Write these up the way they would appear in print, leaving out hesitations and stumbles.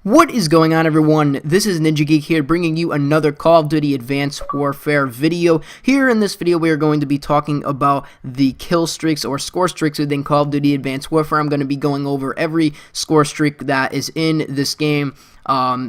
What is going on, everyone? This is Ninja Geek here, bringing you another Call of Duty Advanced Warfare video. Here in this video, we are going to be talking about the kill streaks or score streaks within Call of Duty Advanced Warfare. I'm going to be going over every score streak that is in this game.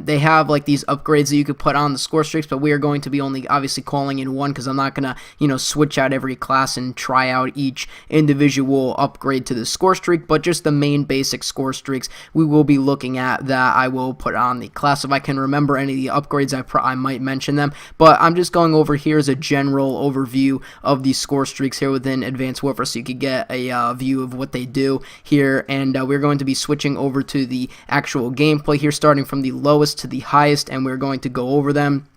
They have like these upgrades that you could put on the score streaks, but we are going to be only obviously calling in one because I'm not going to, switch out every class and try out each individual upgrade to the score streak, but just the main basic score streaks we will be looking at that I will put on the class. If I can remember any of the upgrades, I might mention them, but I'm just going over here as a general overview of the score streaks here within Advanced Warfare so you could get a view of what they do here, and we're going to be switching over to the actual gameplay here, starting from the lowest to the highest, and we're going to go over them.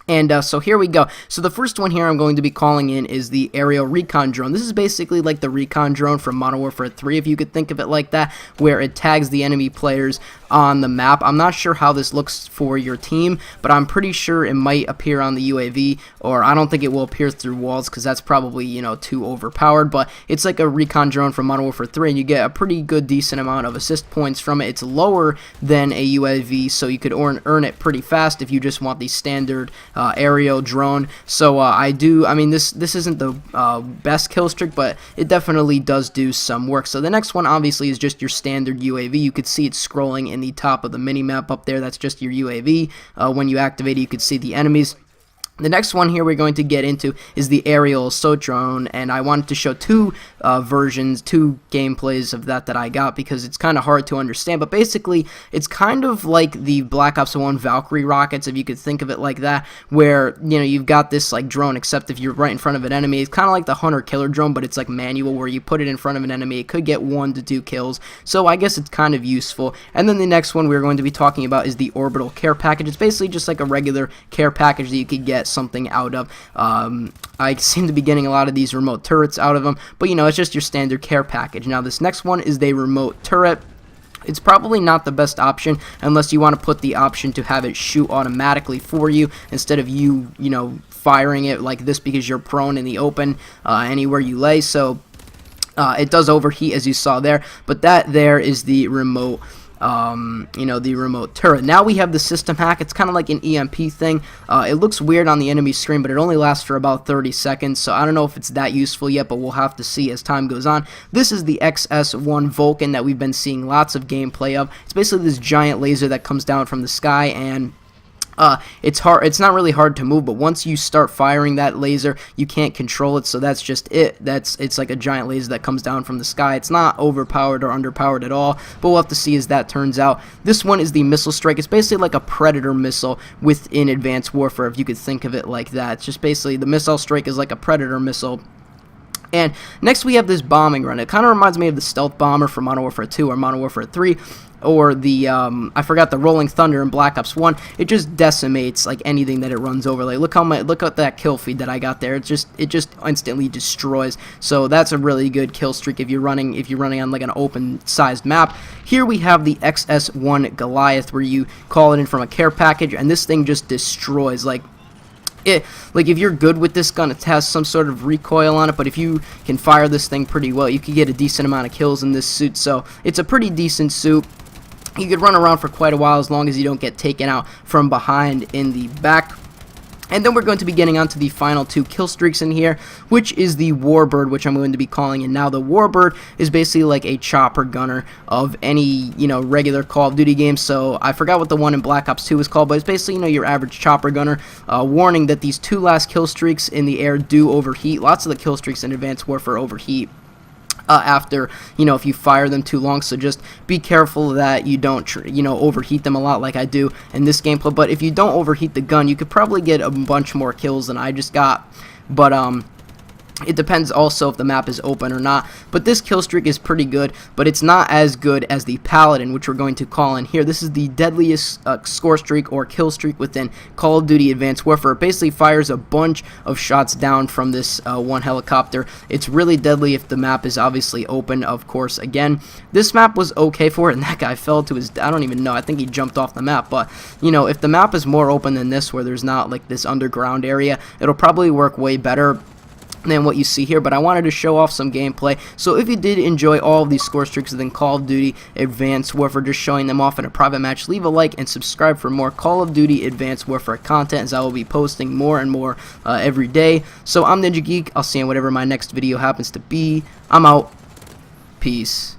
And so here we go. So the first one here I'm going to be calling in is the aerial recon drone. This is basically like the recon drone from Modern Warfare 3, if you could think of it like that, where it tags the enemy players on the map. I'm not sure how this looks for your team, but I'm pretty sure it might appear on the UAV, or I don't think it will appear through walls because that's probably, too overpowered, but it's like a recon drone from Modern Warfare 3, and you get a pretty good decent amount of assist points from it. It's lower than a UAV, so you could earn it pretty fast if you just want the standard aerial drone. So this isn't the best kill streak, but it definitely does do some work. So the next one obviously is just your standard UAV. You could see it scrolling in the top of the mini map up there. That's just your UAV. When you activate it, you could see the enemies. The next one here we're going to get into is the aerial assault drone, and I wanted to show two gameplays of that I got because it's kind of hard to understand, but basically it's kind of like the Black Ops 1 Valkyrie rockets, if you could think of it like that, where you've got this like drone, except if you're right in front of an enemy. It's kind of like the hunter-killer drone, but it's like manual, where you put it in front of an enemy. It could get 1 to 2 kills, so I guess it's kind of useful. And then the next one we're going to be talking about is the orbital care package. It's basically just like a regular care package that you could get something out of. I seem to be getting a lot of these remote turrets out of them, but it's just your standard care package. Now this next one is the remote turret. It's probably not the best option unless you want to put the option to have it shoot automatically for you instead of you firing it like this, because you're prone in the open anywhere you lay. So it does overheat, as you saw there, but that there is the remote the remote turret. Now we have the system hack. It's kind of like an EMP thing. It looks weird on the enemy screen, but it only lasts for about 30 seconds, so I don't know if it's that useful yet, but we'll have to see as time goes on. This is the XS1 Vulcan that we've been seeing lots of gameplay of. It's basically this giant laser that comes down from the sky, and it's not really hard to move, but once you start firing that laser, you can't control it, so that's just it. It's like a giant laser that comes down from the sky. It's not overpowered or underpowered at all, but we'll have to see as that turns out. This one is the missile strike. It's basically like a Predator missile within Advanced Warfare, if you could think of it like that. It's just basically the missile strike is like a Predator missile. And next we have this bombing run. It kind of reminds me of the stealth bomber from Modern Warfare 2 or Modern Warfare 3, or the I forgot, the Rolling Thunder in Black Ops 1. It just decimates like anything that it runs over. Like look at that kill feed that I got there. It just instantly destroys. So that's a really good kill streak if you're running on like an open sized map. Here we have the XS1 Goliath, where you call it in from a care package, and this thing just destroys. Like if you're good with this gun, it has some sort of recoil on it, but if you can fire this thing pretty well, you could get a decent amount of kills in this suit. So it's a pretty decent suit. You could run around for quite a while as long as you don't get taken out from behind in the back. And then we're going to be getting onto the final two kill streaks in here, which is the Warbird, which I'm going to be calling in now. The Warbird is basically like a chopper gunner of any, regular Call of Duty game. So I forgot what the one in Black Ops 2 was called, but it's basically, your average chopper gunner. Warning that these two last kill streaks in the air do overheat. Lots of the kill streaks in Advanced Warfare overheat after, if you fire them too long, so just be careful that you don't, overheat them a lot like I do in this gameplay. But if you don't overheat the gun, you could probably get a bunch more kills than I just got, but it depends also if the map is open or not. But this kill streak is pretty good, but it's not as good as the Paladin, which we're going to call in here. This is the deadliest score streak or kill streak within Call of Duty Advanced Warfare. It basically fires a bunch of shots down from this one helicopter. It's really deadly if the map is obviously open, of course. Again, this map was okay for it, and that guy fell to his, I don't even know, I think he jumped off the map. But if the map is more open than this, where there's not like this underground area, it'll probably work way better. than what you see here, but I wanted to show off some gameplay. So if you did enjoy all of these score streaks within Call of Duty Advanced Warfare, just showing them off in a private match, leave a like and subscribe for more Call of Duty Advanced Warfare content, as I will be posting more and more every day. So I'm Ninja Geek. I'll see you in whatever my next video happens to be. I'm out. Peace.